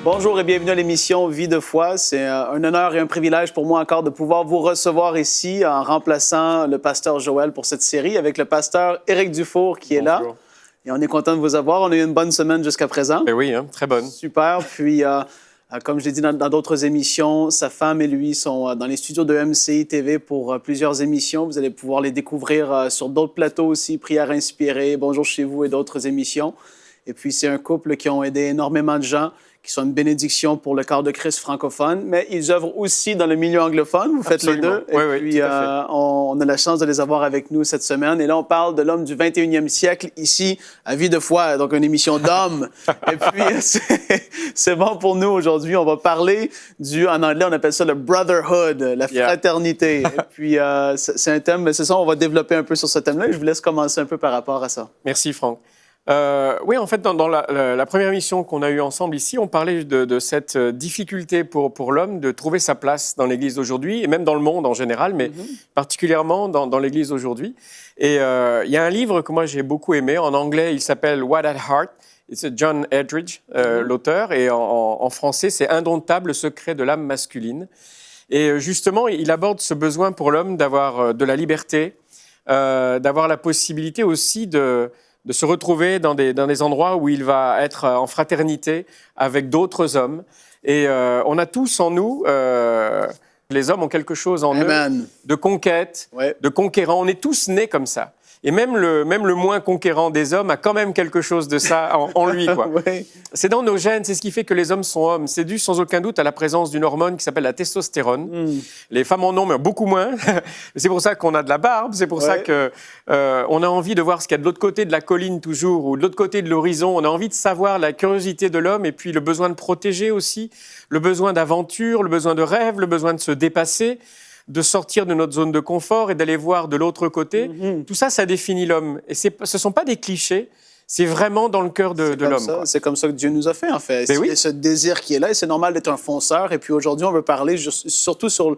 Bonjour et bienvenue à l'émission Vie de foi. C'est un honneur et un privilège pour moi encore de pouvoir vous recevoir ici en remplaçant le pasteur Joël pour cette série avec le pasteur Éric Dufour qui est là. Et on est content de vous avoir. On a eu une bonne semaine jusqu'à présent. Ben oui, hein, très bonne. Super. Puis, comme je l'ai dit dans d'autres émissions, sa femme et lui sont dans les studios de MCI TV pour plusieurs émissions. Vous allez pouvoir les découvrir sur d'autres plateaux aussi, Prières inspirées, Bonjour chez vous et d'autres émissions. Et puis, c'est un couple qui ont aidé énormément de gens, qui sont une bénédiction pour le corps de Christ francophone, mais ils œuvrent aussi dans le milieu anglophone. Vous faites les deux. Oui, et puis, on a la chance de les avoir avec nous cette semaine. Et là, on parle de l'homme du 21e siècle, ici, à Vie de foi, donc une émission d'hommes. Et puis, c'est bon pour nous aujourd'hui. On va parler en anglais, on appelle ça le brotherhood, la fraternité. Et puis, c'est un thème, mais c'est ça, on va développer un peu sur ce thème-là. Et je vous laisse commencer un peu par rapport à ça. Merci, Franck. Oui, en fait, dans la première émission qu'on a eue ensemble ici, on parlait de cette difficulté pour l'homme de trouver sa place dans l'Église d'aujourd'hui, et même dans le monde en général, mais particulièrement dans l'Église d'aujourd'hui. Et il y a un livre que moi j'ai beaucoup aimé. En anglais, il s'appelle What at Heart. C'est John Eldredge, l'auteur, et en français, c'est Indomptable secret de l'âme masculine. Et justement, il aborde ce besoin pour l'homme d'avoir de la liberté, d'avoir la possibilité aussi de se retrouver dans des endroits où il va être en fraternité avec d'autres hommes. Et on a tous en nous, les hommes ont quelque chose en eux de conquête, de conquérant. On est tous nés comme ça. Et même le moins conquérant des hommes a quand même quelque chose de ça en lui, quoi. C'est dans nos gènes, c'est ce qui fait que les hommes sont hommes. C'est dû sans aucun doute à la présence d'une hormone qui s'appelle la testostérone. Les femmes en ont, mais beaucoup moins. C'est pour ça qu'on a de la barbe, c'est pour ça qu'on a envie de voir ce qu'il y a de l'autre côté de la colline toujours, ou de l'autre côté de l'horizon. On a envie de savoir la curiosité de l'homme et puis le besoin de protéger aussi, le besoin d'aventure, le besoin de rêve, le besoin de se dépasser, de sortir de notre zone de confort et d'aller voir de l'autre côté. Tout ça, ça définit l'homme. Et ce ne sont pas des clichés, c'est vraiment dans le cœur de l'homme. C'est comme ça que Dieu nous a fait, en fait. Il y a ce désir qui est là et c'est normal d'être un fonceur. Et puis aujourd'hui, on veut parler surtout sur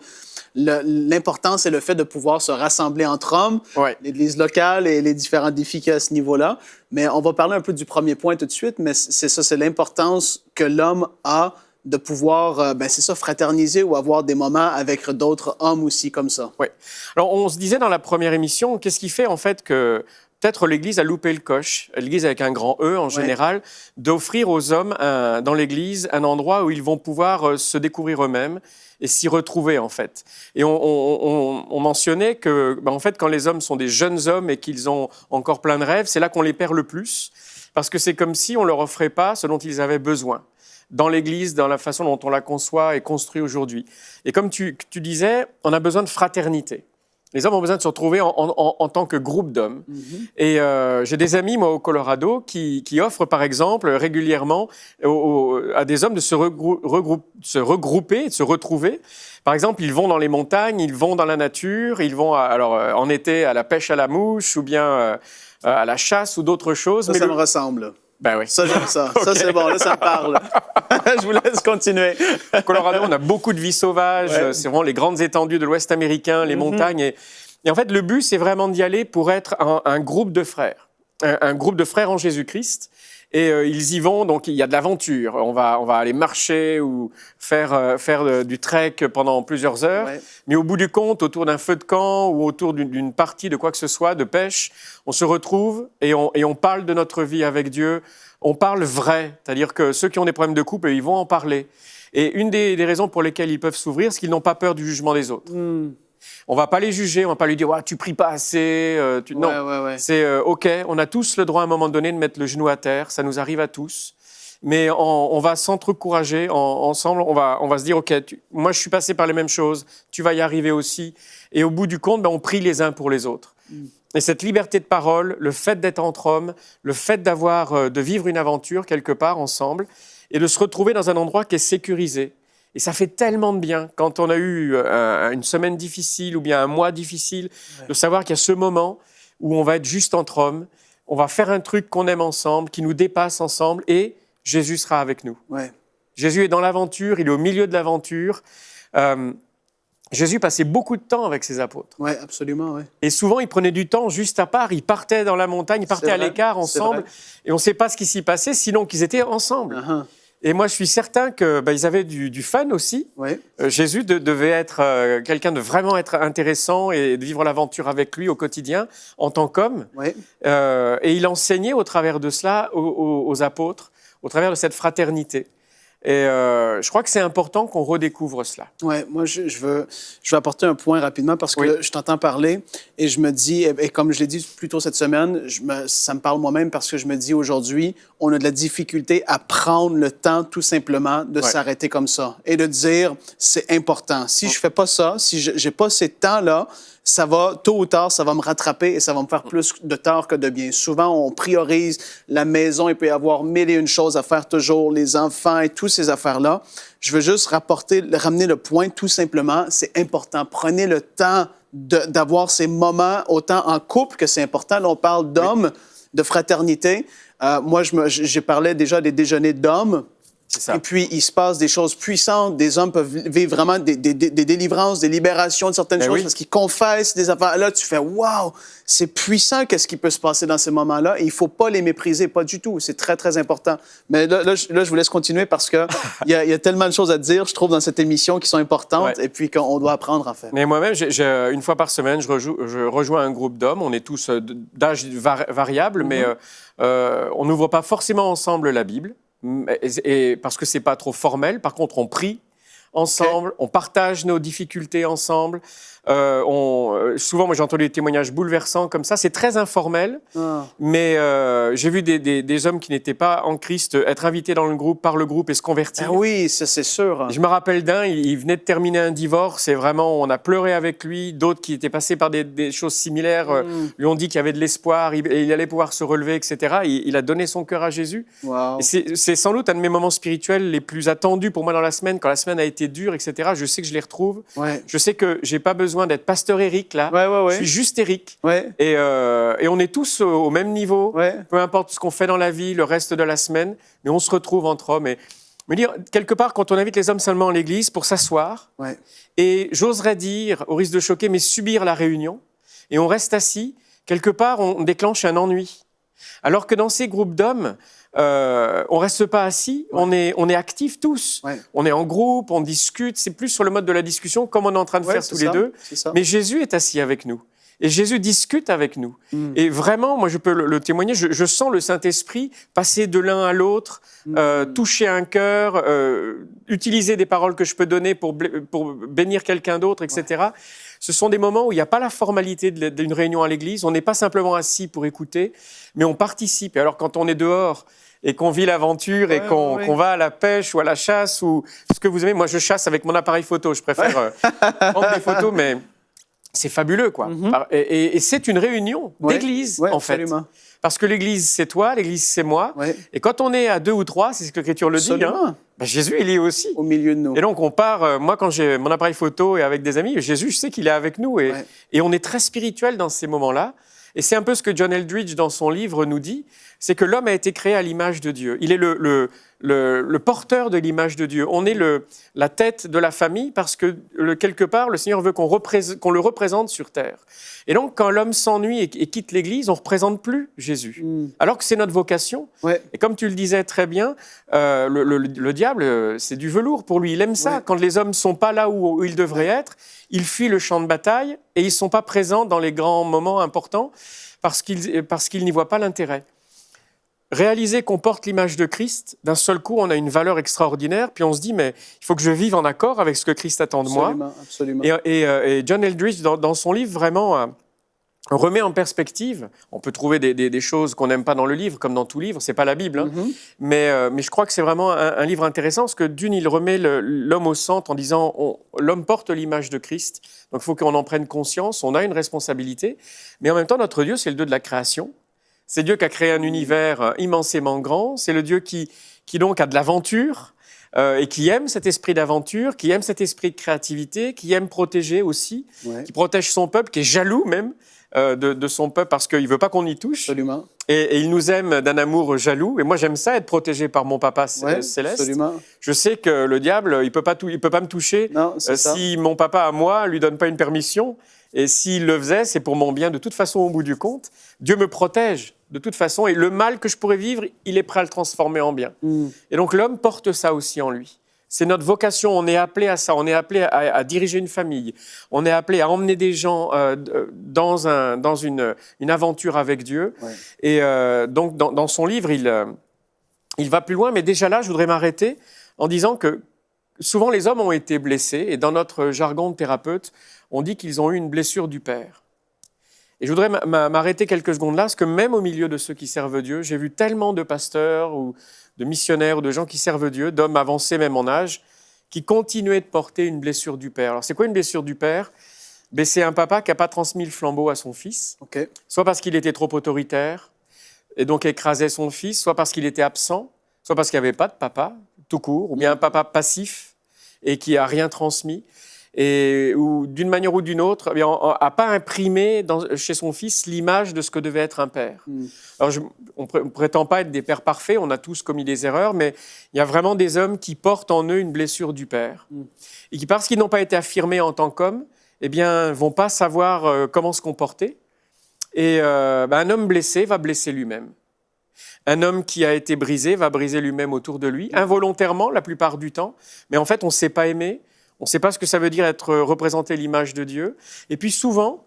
l'importance et le fait de pouvoir se rassembler entre hommes, l'Église locale et les différents défis qu'il y a à ce niveau-là. Mais on va parler un peu du premier point tout de suite, mais c'est ça, c'est l'importance que l'homme a de pouvoir, fraterniser ou avoir des moments avec d'autres hommes aussi comme ça. Oui. Alors, on se disait dans la première émission, qu'est-ce qui fait en fait que peut-être l'Église a loupé le coche, l'Église avec un grand E en général, d'offrir aux hommes dans l'Église un endroit où ils vont pouvoir se découvrir eux-mêmes et s'y retrouver en fait. Et on mentionnait que en fait, quand les hommes sont des jeunes hommes et qu'ils ont encore plein de rêves, c'est là qu'on les perd le plus, parce que c'est comme si on ne leur offrait pas ce dont ils avaient besoin dans l'Église, dans la façon dont on la conçoit et construit aujourd'hui. Et comme tu disais, on a besoin de fraternité. Les hommes ont besoin de se retrouver en tant que groupe d'hommes. Et j'ai des amis, moi, au Colorado, qui offrent, par exemple, régulièrement à des hommes de se regrouper, de se retrouver. Par exemple, ils vont dans les montagnes, ils vont dans la nature, ils vont, en été, à la pêche à la mouche ou bien à la chasse ou d'autres choses. Ça me ressemble. Ben oui. Ça, j'aime ça. Okay. Ça, c'est bon. Là, ça me parle. Je vous laisse continuer. Au Colorado, on a beaucoup de vie sauvage. C'est vraiment les grandes étendues de l'Ouest américain, les montagnes. Et en fait, le but, c'est vraiment d'y aller pour être un groupe de frères. Un groupe de frères en Jésus-Christ. Et ils y vont, donc il y a de l'aventure. On va aller marcher ou faire du trek pendant plusieurs heures. Mais au bout du compte, autour d'un feu de camp ou autour d'une partie de quoi que ce soit, de pêche, on se retrouve et on parle de notre vie avec Dieu. On parle vrai, c'est-à-dire que ceux qui ont des problèmes de couple, ils vont en parler. Et une des raisons pour lesquelles ils peuvent s'ouvrir, c'est qu'ils n'ont pas peur du jugement des autres. On ne va pas les juger, on ne va pas lui dire « tu pries pas assez ». Non, c'est OK, on a tous le droit à un moment donné de mettre le genou à terre, ça nous arrive à tous. Mais on va s'encourager ensemble, on va se dire « OK, moi je suis passé par les mêmes choses, tu vas y arriver aussi ». Et au bout du compte, on prie les uns pour les autres. Et cette liberté de parole, le fait d'être entre hommes, le fait de vivre une aventure quelque part ensemble et de se retrouver dans un endroit qui est sécurisé. Et ça fait tellement de bien quand on a eu une semaine difficile ou bien un mois difficile, de savoir qu'il y a ce moment où on va être juste entre hommes, on va faire un truc qu'on aime ensemble, qui nous dépasse ensemble et Jésus sera avec nous. Jésus est dans l'aventure, il est au milieu de l'aventure. Jésus passait beaucoup de temps avec ses apôtres. Oui, absolument, oui. Et souvent, il prenait du temps juste à part. Ils partaient dans la montagne, ils partaient à l'écart ensemble. Et on ne sait pas ce qui s'y passait, sinon qu'ils étaient ensemble. Et moi, je suis certain qu'ils avaient du fun aussi. Oui. Jésus devait être quelqu'un de vraiment être intéressant et de vivre l'aventure avec lui au quotidien en tant qu'homme. Oui. Et il enseignait au travers de cela aux apôtres, au travers de cette fraternité. Et je crois que c'est important qu'on redécouvre cela. Oui, moi, je veux apporter un point rapidement parce que je t'entends parler et je me dis, et comme je l'ai dit plus tôt cette semaine, ça me parle moi-même parce que je me dis aujourd'hui, on a de la difficulté à prendre le temps tout simplement de s'arrêter comme ça et de dire, c'est important. Si je fais pas ça, si je n'ai pas ces temps-là, ça va, tôt ou tard, ça va me rattraper et ça va me faire plus de tort que de bien. Souvent, on priorise la maison, il peut y avoir mille et une choses à faire toujours, les enfants et toutes ces affaires-là. Je veux juste ramener le point tout simplement, c'est important. Prenez le temps d'avoir ces moments, autant en couple que c'est important. Là, on parle d'hommes, de fraternité. Moi, j'ai parlé déjà des déjeuners d'hommes. Et puis, il se passe des choses puissantes. Des hommes peuvent vivre vraiment des délivrances, des libérations de certaines choses parce qu'ils confessent des affaires. Là, tu fais « Wow! C'est puissant qu'est-ce qui peut se passer dans ces moments-là. » Et il ne faut pas les mépriser, pas du tout. C'est très, très important. Mais là, je vous laisse continuer parce qu'il y a tellement de choses à dire, je trouve, dans cette émission qui sont importantes et puis qu'on doit apprendre à faire. Mais moi-même, une fois par semaine, je rejoins un groupe d'hommes. On est tous d'âge variable, mais on n'ouvre pas forcément ensemble la Bible. Et parce que c'est pas trop formel. Par contre, on prie ensemble, on partage nos difficultés ensemble. Souvent, moi, j'ai entendu des témoignages bouleversants comme ça. C'est très informel, mais j'ai vu des hommes qui n'étaient pas en Christ être invités par le groupe et se convertir. Oui, ça, c'est sûr. Je me rappelle d'un, il venait de terminer un divorce et vraiment, on a pleuré avec lui. D'autres qui étaient passés par des choses similaires lui ont dit qu'il y avait de l'espoir et il allait pouvoir se relever, etc. Il a donné son cœur à Jésus. Wow. C'est sans doute un de mes moments spirituels les plus attendus pour moi dans la semaine. Quand la semaine a été dure, etc., je sais que je les retrouve. Ouais. Je sais que j'ai pas besoin d'être pasteur Éric, là. Je suis juste Éric. Ouais. Et on est tous au même niveau, ouais. Peu importe ce qu'on fait dans la vie, le reste de la semaine, mais on se retrouve entre hommes. Et me dire, quelque part, quand on invite les hommes seulement à l'église pour s'asseoir, et j'oserais dire, au risque de choquer, mais subir la réunion, et on reste assis, quelque part, on déclenche un ennui. Alors que dans ces groupes d'hommes, on reste pas assis, on est actifs tous. On est en groupe, on discute. C'est plus sur le mode de la discussion, comme on est en train de faire tous les deux. Mais Jésus est assis avec nous. Et Jésus discute avec nous. Et vraiment, moi, je peux le témoigner, je sens le Saint-Esprit passer de l'un à l'autre, toucher un cœur, utiliser des paroles que je peux donner pour bénir quelqu'un d'autre, etc. Ce sont des moments où il n'y a pas la formalité d'une réunion à l'église. On n'est pas simplement assis pour écouter, mais on participe. Et alors, quand on est dehors et qu'on vit l'aventure et qu'on va à la pêche ou à la chasse ou ce que vous aimez, moi, je chasse avec mon appareil photo. Je préfère prendre des photos, mais c'est fabuleux, quoi. Et c'est une réunion d'église, en fait. Absolument. Parce que l'église, c'est toi, l'église, c'est moi. Et quand on est à 2 ou 3, c'est ce que l'Écriture le dit, Jésus, il est aussi. Au milieu de nous. Et donc, on part, moi, quand j'ai mon appareil photo et avec des amis, Jésus, je sais qu'il est avec nous. Et on est très spirituel dans ces moments-là. Et c'est un peu ce que John Eldridge, dans son livre, nous dit, c'est que l'homme a été créé à l'image de Dieu. Il est le porteur de l'image de Dieu. On est la tête de la famille parce que, quelque part, le Seigneur veut qu'on le représente sur terre. Et donc, quand l'homme s'ennuie et quitte l'Église, on ne représente plus Jésus. Alors que c'est notre vocation. Et comme tu le disais très bien, le diable, c'est du velours pour lui. Il aime ça. Quand les hommes ne sont pas là où ils devraient être, ils fuient le champ de bataille et ils ne sont pas présents dans les grands moments importants parce qu'ils n'y voient pas l'intérêt. Réaliser qu'on porte l'image de Christ, d'un seul coup, on a une valeur extraordinaire, puis on se dit, mais il faut que je vive en accord avec ce que Christ attend de moi. Absolument. Et John Eldridge, dans son livre, vraiment remet en perspective. On peut trouver des choses qu'on n'aime pas dans le livre, comme dans tout livre, c'est pas la Bible, mais je crois que c'est vraiment un livre intéressant, parce que d'une, il remet l'homme au centre en disant, l'homme porte l'image de Christ, donc il faut qu'on en prenne conscience, on a une responsabilité, mais en même temps, notre Dieu, c'est le Dieu de la création. C'est Dieu qui a créé un univers immensément grand. C'est le Dieu qui donc a de l'aventure et qui aime cet esprit d'aventure, qui aime cet esprit de créativité, qui aime protéger aussi, qui protège son peuple, qui est jaloux même de son peuple parce qu'il ne veut pas qu'on y touche. Absolument. Et il nous aime d'un amour jaloux. Et moi, j'aime ça, être protégé par mon Papa céleste. Absolument. Je sais que le diable, il peut pas me toucher si mon papa à moi lui donne pas une permission. Et s'il le faisait, c'est pour mon bien de toute façon au bout du compte. Dieu me protège de toute façon. Et le mal que je pourrais vivre, il est prêt à le transformer en bien. Et donc l'homme porte ça aussi en lui. C'est notre vocation, on est appelé à ça, on est appelé à diriger une famille, on est appelé à emmener des gens dans une aventure avec Dieu. Ouais. Et donc dans son livre, il va plus loin, mais déjà là, je voudrais m'arrêter en disant que souvent les hommes ont été blessés, et dans notre jargon de thérapeute, on dit qu'ils ont eu une blessure du père. Et je voudrais m'arrêter quelques secondes là, parce que même au milieu de ceux qui servent Dieu, j'ai vu tellement de pasteurs ou de missionnaires ou de gens qui servent Dieu, d'hommes avancés même en âge, qui continuaient de porter une blessure du père. Alors c'est quoi une blessure du père ? C'est un papa qui n'a pas transmis le flambeau à son fils, soit parce qu'il était trop autoritaire et donc écrasait son fils, soit parce qu'il était absent, soit parce qu'il n'y avait pas de papa, tout court, ou bien un papa passif et qui n'a rien transmis. Ou d'une manière ou d'une autre, n'a pas imprimé chez son fils l'image de ce que devait être un père. Alors, on ne prétend pas être des pères parfaits, on a tous commis des erreurs, mais il y a vraiment des hommes qui portent en eux une blessure du père. Et qui, parce qu'ils n'ont pas été affirmés en tant qu'hommes, ne vont pas savoir comment se comporter. Et un homme blessé va blesser lui-même. Un homme qui a été brisé va briser lui-même autour de lui, involontairement la plupart du temps, mais en fait on ne sait pas aimer. On ne sait pas ce que ça veut dire être représenter l'image de Dieu. Et puis souvent,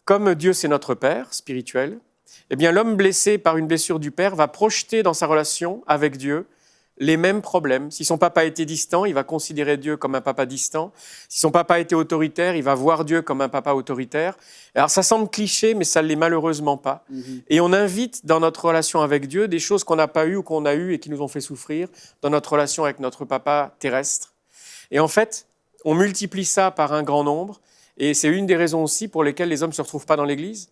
comme Dieu c'est notre Père spirituel, l'homme blessé par une blessure du Père va projeter dans sa relation avec Dieu les mêmes problèmes. Si son papa était distant, il va considérer Dieu comme un papa distant. Si son papa était autoritaire, il va voir Dieu comme un papa autoritaire. Alors ça semble cliché, mais ça ne l'est malheureusement pas. Et on invite dans notre relation avec Dieu des choses qu'on n'a pas eues ou qu'on a eues et qui nous ont fait souffrir dans notre relation avec notre papa terrestre. Et en fait, on multiplie ça par un grand nombre, et c'est une des raisons aussi pour lesquelles les hommes ne se retrouvent pas dans l'Église,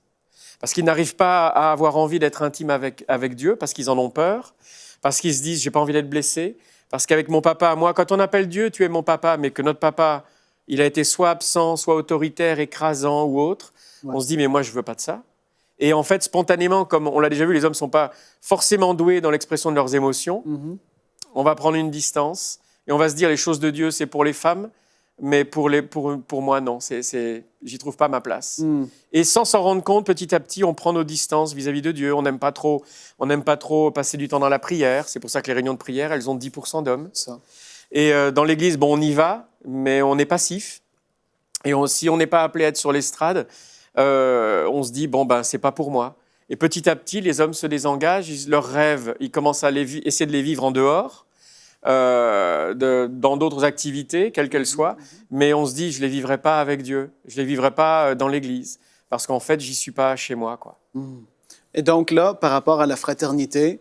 parce qu'ils n'arrivent pas à avoir envie d'être intimes avec Dieu, parce qu'ils en ont peur, parce qu'ils se disent « j'ai pas envie d'être blessé », parce qu'avec mon papa, moi, quand on appelle Dieu « tu es mon papa », mais que notre papa, il a été soit absent, soit autoritaire, écrasant ou autre, on se dit « mais moi, je veux pas de ça ». Et en fait, spontanément, comme on l'a déjà vu, les hommes ne sont pas forcément doués dans l'expression de leurs émotions, on va prendre une distance, et on va se dire « les choses de Dieu, c'est pour les femmes », mais pour moi, non, j'y trouve pas ma place. Et sans s'en rendre compte, petit à petit, on prend nos distances vis-à-vis de Dieu. On n'aime pas trop passer du temps dans la prière. C'est pour ça que les réunions de prière, elles ont 10% d'hommes. Ça. Et dans l'Église, on y va, mais on est passif. Et si on n'est pas appelé à être sur l'estrade, on se dit, c'est pas pour moi. Et petit à petit, les hommes se désengagent, leurs rêves, ils commencent à essayer de les vivre en dehors. Dans d'autres activités, quelles qu'elles soient, mais on se dit, je ne les vivrai pas avec Dieu, je ne les vivrai pas dans l'Église, parce qu'en fait, j'y suis pas chez moi, quoi. Et donc là, par rapport à la fraternité,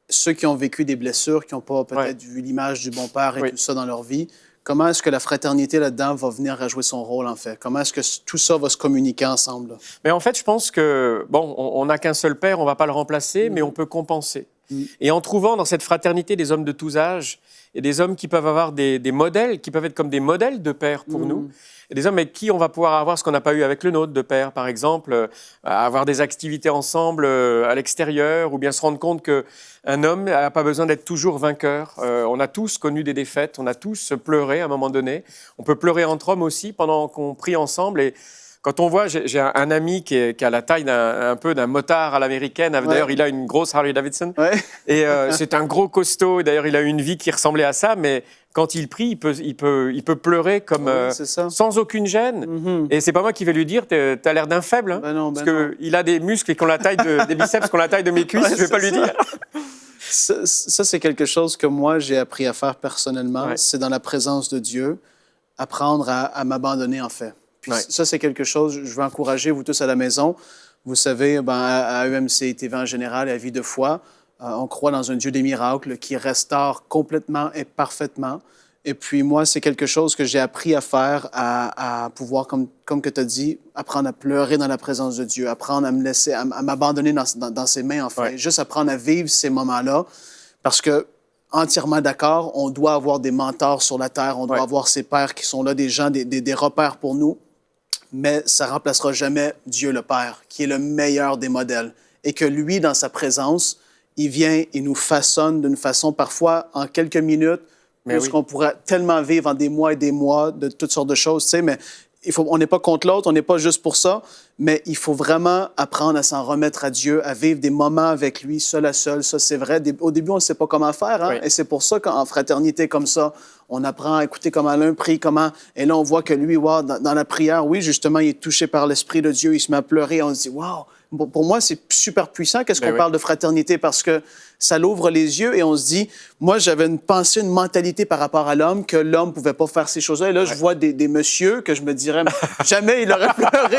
ceux qui ont vécu des blessures, qui n'ont pas peut-être vu l'image du bon père et tout ça dans leur vie, comment est-ce que la fraternité là-dedans va venir à jouer son rôle, en fait? Comment est-ce que tout ça va se communiquer ensemble? Mais en fait, je pense que, on n'a qu'un seul père, on ne va pas le remplacer, mais on peut compenser. Et en trouvant dans cette fraternité des hommes de tous âges et des hommes qui peuvent avoir des modèles, qui peuvent être comme des modèles de père pour nous, et des hommes avec qui on va pouvoir avoir ce qu'on n'a pas eu avec le nôtre de père, par exemple, avoir des activités ensemble à l'extérieur, ou bien se rendre compte qu'un homme n'a pas besoin d'être toujours vainqueur. On a tous connu des défaites, on a tous pleuré à un moment donné. On peut pleurer entre hommes aussi pendant qu'on prie ensemble. Et quand on voit, j'ai un ami qui a la taille un peu d'un motard à l'américaine. D'ailleurs, il a une grosse Harley Davidson. Et c'est un gros costaud. D'ailleurs, il a eu une vie qui ressemblait à ça. Mais quand il prie, il peut pleurer comme, sans aucune gêne. Et c'est pas moi qui vais lui dire, t'as l'air d'un faible. Hein, parce qu'il a des muscles qui ont la taille des biceps, qui ont la taille de mes cuisses. Je vais pas lui dire. Ça, c'est quelque chose que moi, j'ai appris à faire personnellement. C'est dans la présence de Dieu, apprendre à m'abandonner, en fait. Puis ça, c'est quelque chose, je veux encourager vous tous à la maison. Vous savez, à EMC TV en général et à Vie de foi, on croit dans un Dieu des miracles qui restaure complètement et parfaitement. Et puis moi, c'est quelque chose que j'ai appris à faire, à pouvoir, comme que tu as dit, apprendre à pleurer dans la présence de Dieu, apprendre à me laisser, à m'abandonner dans ses mains, en fait. Juste apprendre à vivre ces moments-là, parce que entièrement d'accord, on doit avoir des mentors sur la terre, on doit avoir ces pères qui sont là, des gens, des repères pour nous. Mais ça ne remplacera jamais Dieu le Père, qui est le meilleur des modèles. Et que lui, dans sa présence, il vient et nous façonne d'une façon, parfois, en quelques minutes, plus qu'on pourrait tellement vivre en des mois et des mois de toutes sortes de choses, tu sais, mais on n'est pas contre l'autre, on n'est pas juste pour ça, mais il faut vraiment apprendre à s'en remettre à Dieu, à vivre des moments avec lui, seul à seul. Ça, c'est vrai. Au début, on ne sait pas comment faire. Hein? Oui. Et c'est pour ça qu'en fraternité comme ça, on apprend à écouter comment l'un prie, comment... Et là, on voit que lui, wow, dans la prière, oui, justement, il est touché par l'Esprit de Dieu. Il se met à pleurer. On se dit, wow! Pour moi, c'est super puissant. Qu'est-ce qu'on parle de fraternité? Parce que ça l'ouvre les yeux et on se dit, moi, j'avais une pensée, une mentalité par rapport à l'homme, que l'homme ne pouvait pas faire ces choses-là. Et là, je vois des messieurs que je me dirais, jamais il aurait pleuré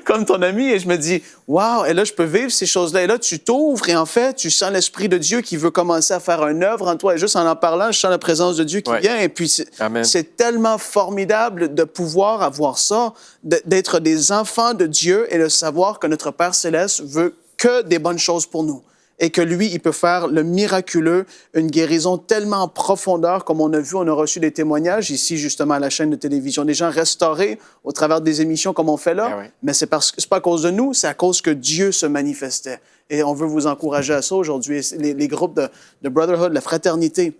comme ton ami. Et je me dis, wow! Et là, je peux vivre ces choses-là. Et là, tu t'ouvres et en fait, tu sens l'Esprit de Dieu qui veut commencer à faire une œuvre en toi. Et juste en parlant, je sens la présence de Dieu qui vient. Et puis, c'est tellement formidable de pouvoir avoir ça, d'être des enfants de Dieu et de savoir que notre Père Céleste veut que des bonnes choses pour nous. Et que lui, il peut faire le miraculeux, une guérison tellement en profondeur, comme on a vu, on a reçu des témoignages ici, justement, à la chaîne de télévision, des gens restaurés au travers des émissions comme on fait là. Mais c'est pas à cause de nous, c'est à cause que Dieu se manifestait. Et on veut vous encourager à ça aujourd'hui. Les groupes de Brotherhood, la fraternité,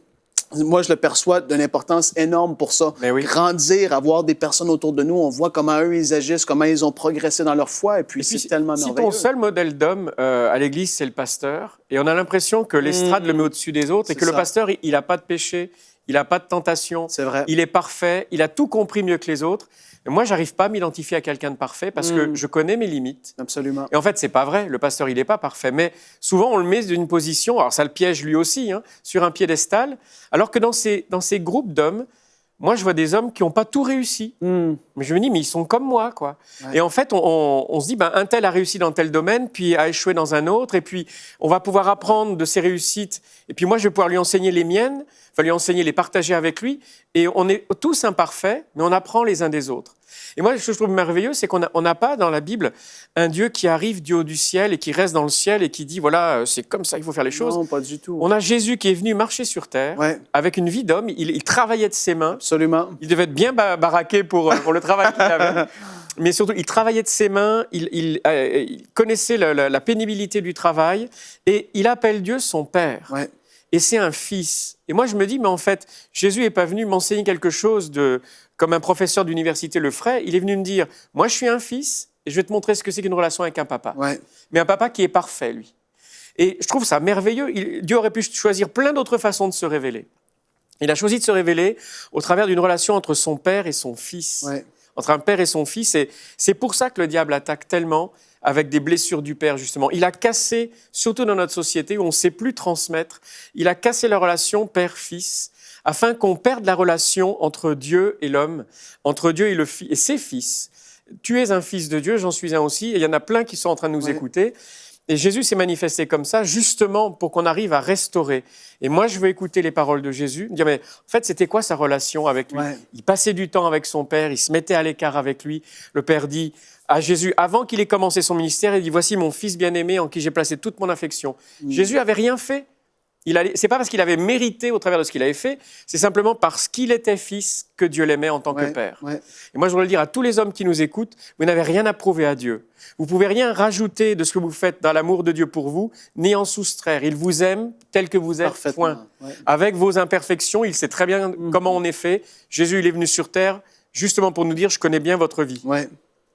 moi, je le perçois d'une importance énorme pour ça. Grandir, avoir des personnes autour de nous, on voit comment eux, ils agissent, comment ils ont progressé dans leur foi, et puis c'est tellement merveilleux. Si ton seul modèle d'homme à l'Église, c'est le pasteur, et on a l'impression que l'estrade le met au-dessus des autres, et que le pasteur, il n'a pas de péché, il n'a pas de tentation, il est parfait, il a tout compris mieux que les autres. Et moi, je n'arrive pas à m'identifier à quelqu'un de parfait parce que je connais mes limites. Absolument. Et en fait, ce n'est pas vrai. Le pasteur, il n'est pas parfait. Mais souvent, on le met d'une position, alors ça le piège lui aussi, hein, sur un piédestal, alors que dans ces groupes d'hommes, moi, je vois des hommes qui n'ont pas tout réussi. Mais je me dis, mais ils sont comme moi, quoi. Et en fait, on se dit, un tel a réussi dans tel domaine, puis a échoué dans un autre, et puis on va pouvoir apprendre de ses réussites, et puis moi, je vais pouvoir lui enseigner les miennes, lui enseigner, les partager avec lui, et on est tous imparfaits, mais on apprend les uns des autres. Et moi, ce que je trouve merveilleux, c'est qu'on n'a pas dans la Bible un Dieu qui arrive du haut du ciel et qui reste dans le ciel et qui dit, voilà, c'est comme ça qu'il faut faire les choses. Non, pas du tout. On a Jésus qui est venu marcher sur terre avec une vie d'homme. Il travaillait de ses mains. Absolument. Il devait être bien baraqué pour le travail qu'il avait. Mais surtout, il travaillait de ses mains, il connaissait la pénibilité du travail et il appelle Dieu son Père. Et c'est un fils. Et moi, je me dis, mais en fait, Jésus n'est pas venu m'enseigner quelque chose comme un professeur d'université le ferait. Il est venu me dire, moi, je suis un fils et je vais te montrer ce que c'est qu'une relation avec un papa. Mais un papa qui est parfait, lui. Et je trouve ça merveilleux. Dieu aurait pu choisir plein d'autres façons de se révéler. Il a choisi de se révéler au travers d'une relation entre son père et son fils. Entre un père et son fils. Et c'est pour ça que le diable attaque tellement avec des blessures du père, justement. Il a cassé, surtout dans notre société où on ne sait plus transmettre, il a cassé la relation père-fils afin qu'on perde la relation entre Dieu et l'homme, entre Dieu et et ses fils. Tu es un fils de Dieu, j'en suis un aussi, et il y en a plein qui sont en train de nous écouter. Et Jésus s'est manifesté comme ça, justement pour qu'on arrive à restaurer. Et moi, je veux écouter les paroles de Jésus, me dire, mais en fait, c'était quoi sa relation avec lui? Il passait du temps avec son Père, il se mettait à l'écart avec lui. Le Père dit à Jésus, avant qu'il ait commencé son ministère, il dit, voici mon fils bien-aimé en qui j'ai placé toute mon affection. Jésus n'avait rien fait. C'est pas parce qu'il avait mérité au travers de ce qu'il avait fait, c'est simplement parce qu'il était fils que Dieu l'aimait en tant que père. Et moi, je voudrais le dire à tous les hommes qui nous écoutent, vous n'avez rien à prouver à Dieu. Vous ne pouvez rien rajouter de ce que vous faites dans l'amour de Dieu pour vous, ni en soustraire. Il vous aime tel que vous êtes, point. Avec vos imperfections, il sait très bien comment on est fait. Jésus, il est venu sur terre justement pour nous dire, je connais bien votre vie.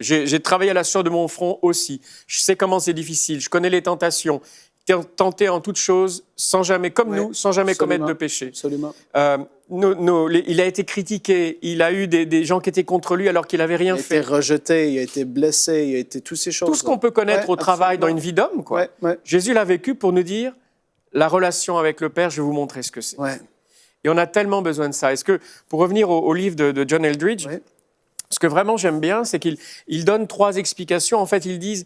J'ai travaillé à la sueur de mon front aussi. Je sais comment c'est difficile. Je connais les tentations. Tenté en toutes choses, sans jamais, comme nous, sans jamais commettre de péché. Absolument. Il a été critiqué, il a eu des gens qui étaient contre lui alors qu'il n'avait rien fait. Il a été rejeté, il a été blessé, il a été toutes ces choses. Tout ce qu'on peut connaître au travail, dans une vie d'homme, quoi. Jésus l'a vécu pour nous dire, la relation avec le Père, je vais vous montrer ce que c'est. Et on a tellement besoin de ça. Est-ce que, pour revenir au livre de John Eldridge, ce que vraiment j'aime bien, c'est qu'il donne 3 explications. En fait, il dit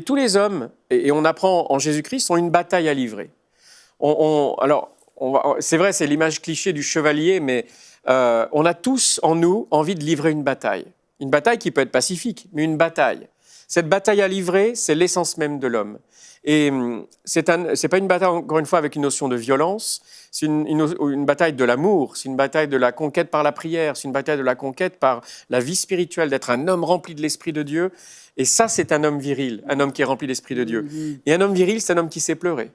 tous les hommes, et on apprend en Jésus-Christ, ont une bataille à livrer. C'est vrai, c'est l'image cliché du chevalier, mais on a tous en nous envie de livrer une bataille. Une bataille qui peut être pacifique, mais une bataille. Cette bataille à livrer, c'est l'essence même de l'homme. Et c'est pas une bataille, encore une fois, avec une notion de violence, c'est une bataille de l'amour, c'est une bataille de la conquête par la prière, c'est une bataille de la conquête par la vie spirituelle, d'être un homme rempli de l'Esprit de Dieu. Et ça, c'est un homme viril, un homme qui est rempli de l'Esprit de Dieu. Et un homme viril, c'est un homme qui sait pleurer.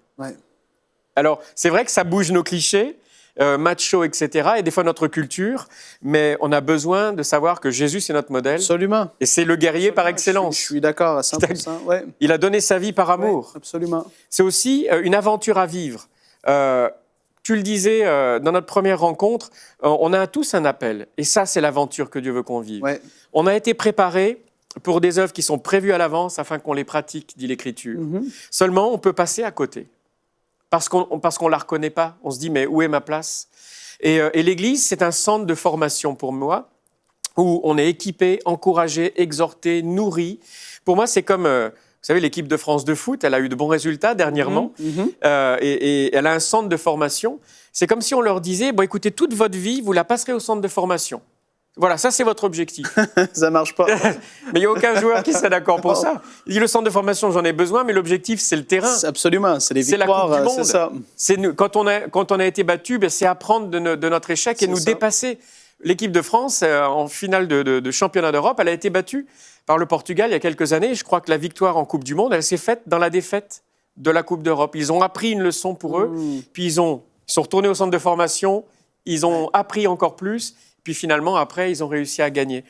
Alors, c'est vrai que ça bouge nos clichés, macho, etc. Et des fois notre culture, mais on a besoin de savoir que Jésus, c'est notre modèle. Absolument. Et c'est le guerrier par excellence. Je suis d'accord à 100%. Ouais. Il a donné sa vie par amour. Ouais, absolument. C'est aussi une aventure à vivre. Tu le disais dans notre première rencontre, on a tous un appel. Et ça, c'est l'aventure que Dieu veut qu'on vive. Ouais. On a été préparés pour des œuvres qui sont prévues à l'avance afin qu'on les pratique, dit l'Écriture. Seulement, on peut passer à côté. Parce qu'on ne la reconnaît pas. On se dit, mais où est ma place ? Et l'Église, c'est un centre de formation pour moi, où on est équipé, encouragé, exhorté, nourri. Pour moi, c'est comme, vous savez, l'équipe de France de foot, elle a eu de bons résultats dernièrement, et elle a un centre de formation. C'est comme si on leur disait, bon, écoutez, toute votre vie, vous la passerez au centre de formation. Voilà, ça, c'est votre objectif. Ça marche pas. Mais il n'y a aucun joueur qui serait d'accord pour ça. Il dit, le centre de formation, j'en ai besoin, mais l'objectif, c'est le terrain. Absolument, c'est les victoires, c'est la Coupe du Monde. C'est ça. Quand on a été battu, c'est apprendre de notre échec et nous dépasser. L'équipe de France, en finale de championnat d'Europe, elle a été battue par le Portugal il y a quelques années. Je crois que la victoire en Coupe du Monde, elle s'est faite dans la défaite de la Coupe d'Europe. Ils ont appris une leçon pour eux, puis ils sont retournés au centre de formation, ils ont appris encore plus. Puis finalement, après, ils ont réussi à gagner.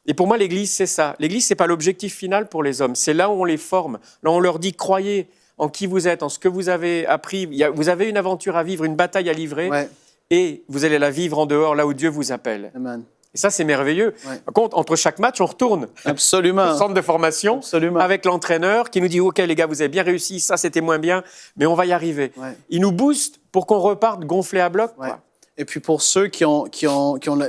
Et pour moi, l'Église, c'est ça. L'Église, ce n'est pas l'objectif final pour les hommes. C'est là où on les forme. Là, on leur dit, croyez en qui vous êtes, en ce que vous avez appris. Vous avez une aventure à vivre, une bataille à livrer. Ouais. Et vous allez la vivre en dehors, là où Dieu vous appelle. Amen. Et ça, c'est merveilleux. Ouais. Par contre, entre chaque match, on retourne Absolument. au centre de formation avec l'entraîneur qui nous dit « OK, les gars, vous avez bien réussi, ça, c'était moins bien, mais on va y arriver. Ouais. » Il nous booste pour qu'on reparte gonflé à bloc. Ouais. Et puis pour ceux qui ont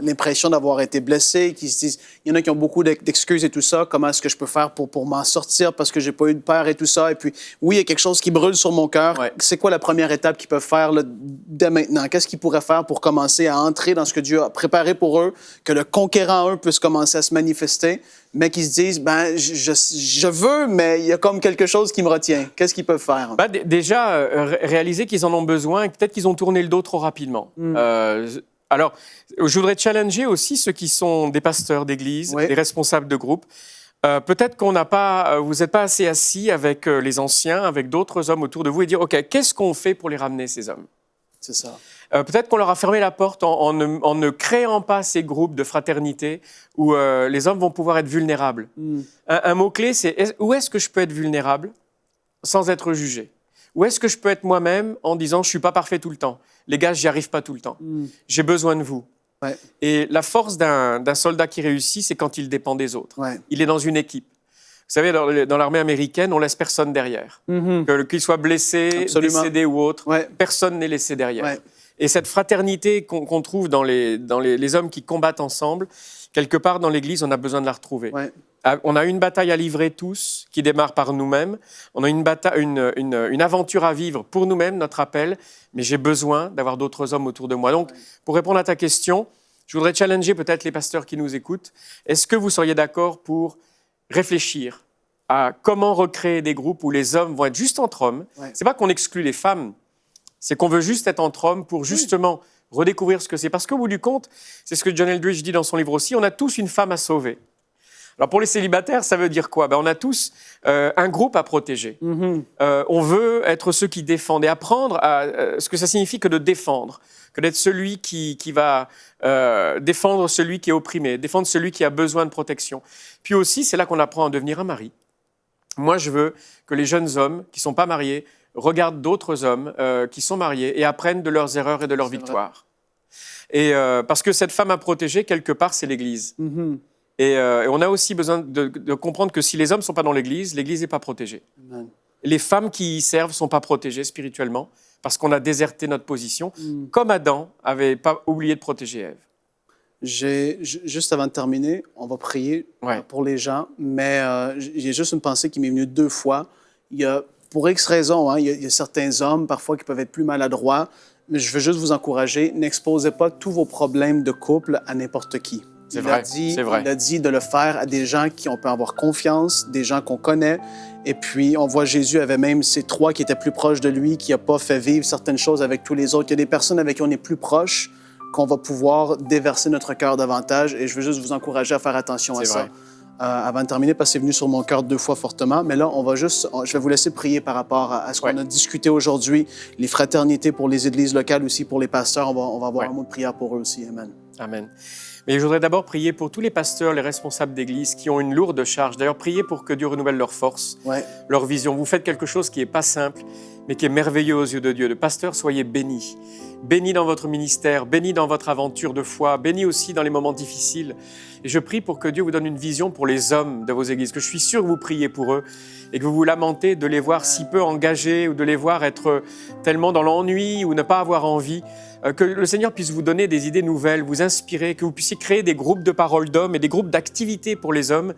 l'impression d'avoir été blessés, qui se disent, il y en a qui ont beaucoup d'excuses et tout ça, comment est-ce que je peux faire pour m'en sortir parce que j'ai pas eu de père et tout ça. Et puis, oui, il y a quelque chose qui brûle sur mon cœur. Ouais. C'est quoi la première étape qu'ils peuvent faire là, dès maintenant? Qu'est-ce qu'ils pourraient faire pour commencer à entrer dans ce que Dieu a préparé pour eux, que le conquérant en eux puisse commencer à se manifester, mais qu'ils se disent, ben, je veux, mais il y a comme quelque chose qui me retient. Qu'est-ce qu'ils peuvent faire? Déjà, réaliser qu'ils en ont besoin et peut-être qu'ils ont tourné le dos trop rapidement. Alors, je voudrais challenger aussi ceux qui sont des pasteurs d'église, des responsables de groupe. Peut-être vous n'êtes pas assez assis avec les anciens, avec d'autres hommes autour de vous et dire, OK, qu'est-ce qu'on fait pour les ramener, ces hommes? C'est ça. Peut-être qu'on leur a fermé la porte en ne créant pas ces groupes de fraternité où les hommes vont pouvoir être vulnérables. Un mot-clé, c'est où est-ce que je peux être vulnérable sans être jugé? Où est-ce que je peux être moi-même en disant « je ne suis pas parfait tout le temps. Les gars, je n'y arrive pas tout le temps. J'ai besoin de vous. » Et la force d'un soldat qui réussit, c'est quand il dépend des autres. Il est dans une équipe. Vous savez, dans l'armée américaine, on ne laisse personne derrière. Qu'il soit blessé, décédé ou autre, personne n'est laissé derrière. Et cette fraternité qu'on trouve dans les hommes qui combattent ensemble, quelque part dans l'Église, on a besoin de la retrouver. On a une bataille à livrer tous, qui démarre par nous-mêmes. On a une aventure à vivre pour nous-mêmes, notre appel, mais j'ai besoin d'avoir d'autres hommes autour de moi. Donc, pour répondre à ta question, je voudrais challenger peut-être les pasteurs qui nous écoutent. Est-ce que vous seriez d'accord pour réfléchir à comment recréer des groupes où les hommes vont être juste entre hommes? C'est pas qu'on exclut les femmes, c'est qu'on veut juste être entre hommes pour justement redécouvrir ce que c'est. Parce qu'au bout du compte, c'est ce que John Eldridge dit dans son livre aussi, on a tous une femme à sauver. Alors pour les célibataires, ça veut dire quoi? On a tous un groupe à protéger. On veut être ceux qui défendent et apprendre ce que ça signifie que de défendre, que d'être celui qui va défendre celui qui est opprimé, défendre celui qui a besoin de protection. Puis aussi, c'est là qu'on apprend à devenir un mari. Moi, je veux que les jeunes hommes qui ne sont pas mariés regardent d'autres hommes qui sont mariés et apprennent de leurs erreurs et de leurs victoires. Et parce que cette femme à protéger, quelque part, c'est l'Église. Et on a aussi besoin de comprendre que si les hommes ne sont pas dans l'Église n'est pas protégée. Les femmes qui y servent ne sont pas protégées spirituellement parce qu'on a déserté notre position, comme Adam n'avait pas oublié de protéger Ève. Juste avant de terminer, on va prier pour les gens, mais j'ai juste une pensée qui m'est venue 2 fois. Il y a, pour X raisons, il y a certains hommes parfois qui peuvent être plus maladroits, mais je veux juste vous encourager, n'exposez pas tous vos problèmes de couple à n'importe qui. Il a dit de le faire à des gens qui on peut avoir confiance, des gens qu'on connaît. Et puis, on voit Jésus avait même ces 3 qui étaient plus proches de lui, qui n'a pas fait vivre certaines choses avec tous les autres. Il y a des personnes avec qui on est plus proche, qu'on va pouvoir déverser notre cœur davantage. Et je veux juste vous encourager à faire attention à ça. avant de terminer, parce que c'est venu sur mon cœur 2 fois fortement. Mais là, je vais vous laisser prier par rapport à ce qu'on a discuté aujourd'hui, les fraternités pour les églises locales aussi, pour les pasteurs. On va avoir un mot de prière pour eux aussi. Amen. Amen. Mais je voudrais d'abord prier pour tous les pasteurs, les responsables d'église qui ont une lourde charge. D'ailleurs, priez pour que Dieu renouvelle leur force, leur vision. Vous faites quelque chose qui n'est pas simple, mais qui est merveilleux aux yeux de Dieu. De pasteurs, soyez bénis. Bénis dans votre ministère, bénis dans votre aventure de foi, bénis aussi dans les moments difficiles. Et je prie pour que Dieu vous donne une vision pour les hommes de vos églises, que je suis sûr que vous priez pour eux et que vous vous lamentez de les voir si peu engagés ou de les voir être tellement dans l'ennui ou ne pas avoir envie. Que le Seigneur puisse vous donner des idées nouvelles, vous inspirer, que vous puissiez créer des groupes de paroles d'hommes et des groupes d'activités pour les hommes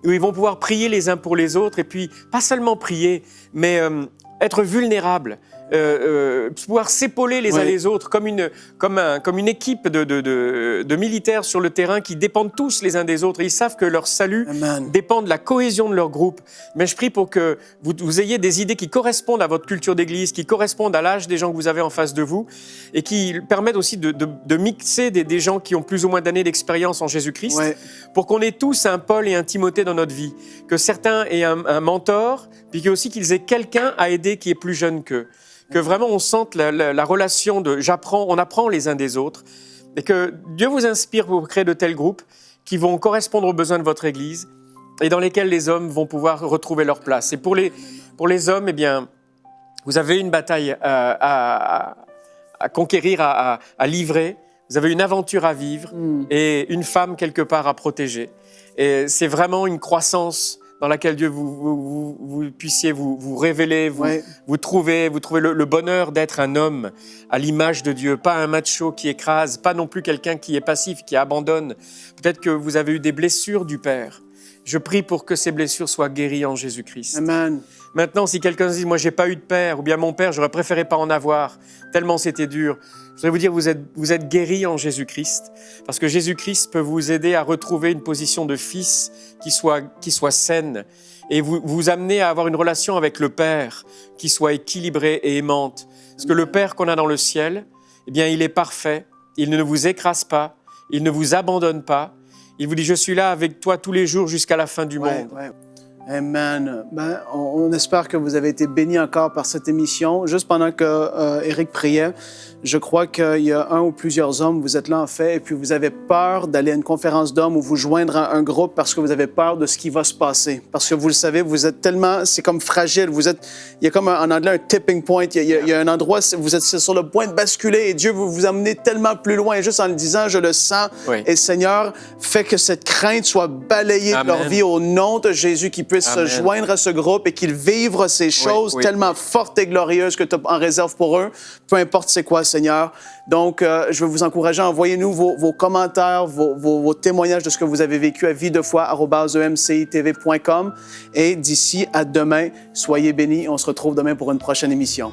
où ils vont pouvoir prier les uns pour les autres et puis pas seulement prier, mais être vulnérables. Pouvoir s'épauler les uns les autres comme une équipe de militaires sur le terrain qui dépendent tous les uns des autres. Ils savent que leur salut dépend de la cohésion de leur groupe. Mais je prie pour que vous ayez des idées qui correspondent à votre culture d'église, qui correspondent à l'âge des gens que vous avez en face de vous et qui permettent aussi de mixer des gens qui ont plus ou moins d'années d'expérience en Jésus-Christ pour qu'on ait tous un Paul et un Timothée dans notre vie. Que certains aient un mentor, puis aussi qu'ils aient quelqu'un à aider qui est plus jeune qu'eux. Que vraiment on sente la relation on apprend les uns des autres et que Dieu vous inspire pour créer de tels groupes qui vont correspondre aux besoins de votre Église et dans lesquels les hommes vont pouvoir retrouver leur place. Et pour les hommes, eh bien, vous avez une bataille à conquérir, à livrer, vous avez une aventure à vivre et une femme quelque part à protéger. Et c'est vraiment une croissance dans laquelle Dieu vous puissiez vous révéler, vous trouver le bonheur d'être un homme à l'image de Dieu, pas un macho qui écrase, pas non plus quelqu'un qui est passif, qui abandonne. Peut-être que vous avez eu des blessures du Père. Je prie pour que ces blessures soient guéries en Jésus-Christ. Amen. Maintenant, si quelqu'un se dit « moi, j'ai pas eu de père » ou bien « mon père, j'aurais préféré pas en avoir, tellement c'était dur », je voudrais vous dire vous êtes guéris en Jésus-Christ parce que Jésus-Christ peut vous aider à retrouver une position de fils qui soit saine et vous amener à avoir une relation avec le Père qui soit équilibrée et aimante. Parce que le Père qu'on a dans le ciel, eh bien, il est parfait, il ne vous écrase pas, il ne vous abandonne pas. Il vous dit « je suis là avec toi tous les jours jusqu'à la fin du monde ». Amen. On espère que vous avez été bénis encore par cette émission. Juste pendant que Éric priait, je crois qu'il y a un ou plusieurs hommes, vous êtes là en fait, et puis vous avez peur d'aller à une conférence d'hommes ou vous joindre à un groupe parce que vous avez peur de ce qui va se passer. Parce que vous le savez, vous êtes tellement, c'est comme fragile. Il y a comme en anglais un tipping point. Il y a un endroit, vous êtes sur le point de basculer et Dieu veut vous amener tellement plus loin. Juste en le disant, je le sens. Et Seigneur, fais que cette crainte soit balayée de leur vie au nom de Jésus, qu'ils puissent se joindre à ce groupe et qu'ils vivent ces choses tellement fortes et glorieuses que tu as en réserve pour eux, peu importe c'est quoi, Seigneur. Donc, je veux vous encourager à envoyer-nous vos commentaires, vos témoignages de ce que vous avez vécu à videfoi@emcitv.com. Et d'ici à demain, soyez bénis. On se retrouve demain pour une prochaine émission.